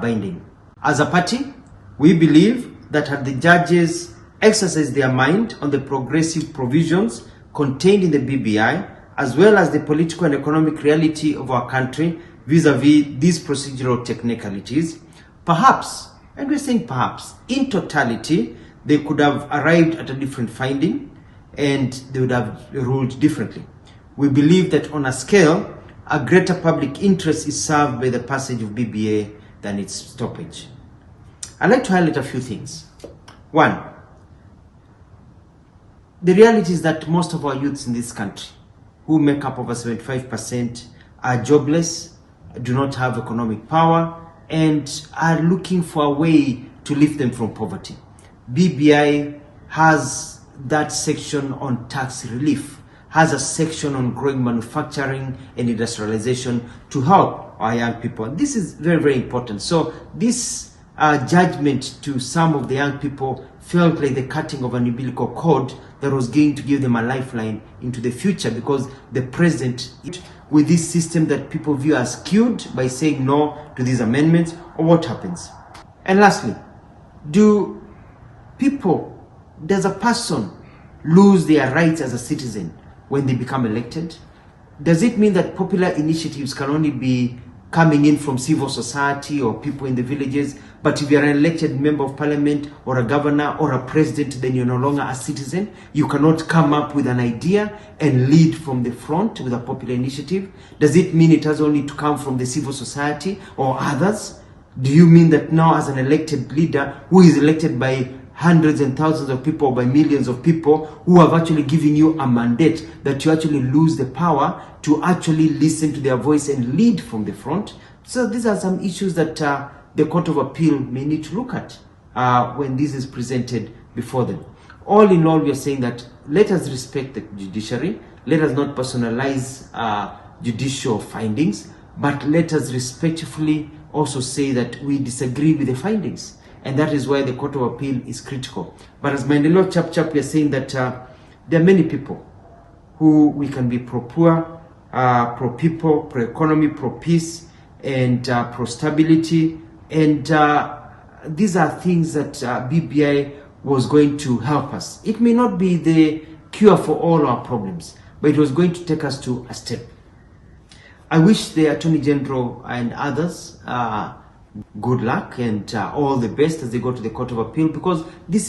binding. As a party, we believe that had the judges exercised their mind on the progressive provisions contained in the BBI, as well as the political and economic reality of our country vis-a-vis these procedural technicalities, perhaps, and we're saying perhaps, in totality, they could have arrived at a different finding and they would have ruled differently. We believe that on a scale, a greater public interest is served by the passage of BBI than its stoppage. I'd like to highlight a few things. One, the reality is that most of our youths in this country, who make up over 75%, are jobless, do not have economic power, and are looking for a way to lift them from poverty. BBI has that section on tax relief, has a section on growing manufacturing and industrialization to help our young people. This is very, very important. So this judgment to some of the young people felt like the cutting of an umbilical cord that was going to give them a lifeline into the future, because the present, with this system that people view as skewed by saying no to these amendments, or what happens? And lastly, does a person lose their rights as a citizen when they become elected? Does it mean that popular initiatives can only be coming in from civil society or people in the villages, but if you're an elected member of parliament or a governor or a president, then you're no longer a citizen? You cannot come up with an idea and lead from the front with a popular initiative? Does it mean it has only to come from the civil society or others? Do you mean that now, as an elected leader who is elected by hundreds and thousands of people, by millions of people who have actually given you a mandate, that you actually lose the power to actually listen to their voice and lead from the front? So these are some issues that the Court of Appeal may need to look at when this is presented before them. All in all, we are saying that let us respect the judiciary, let us not personalize judicial findings, but let us respectfully also say that we disagree with the findings. And that is why the Court of Appeal is critical. But as Maendeleo Chap, we are saying that there are many people who we can be pro-poor, pro-people, pro-economy, pro-peace, and pro-stability. And these are things that BBI was going to help us. It may not be the cure for all our problems, but it was going to take us to a step. I wish the Attorney General and others good luck and all the best as they go to the Court of Appeal, because this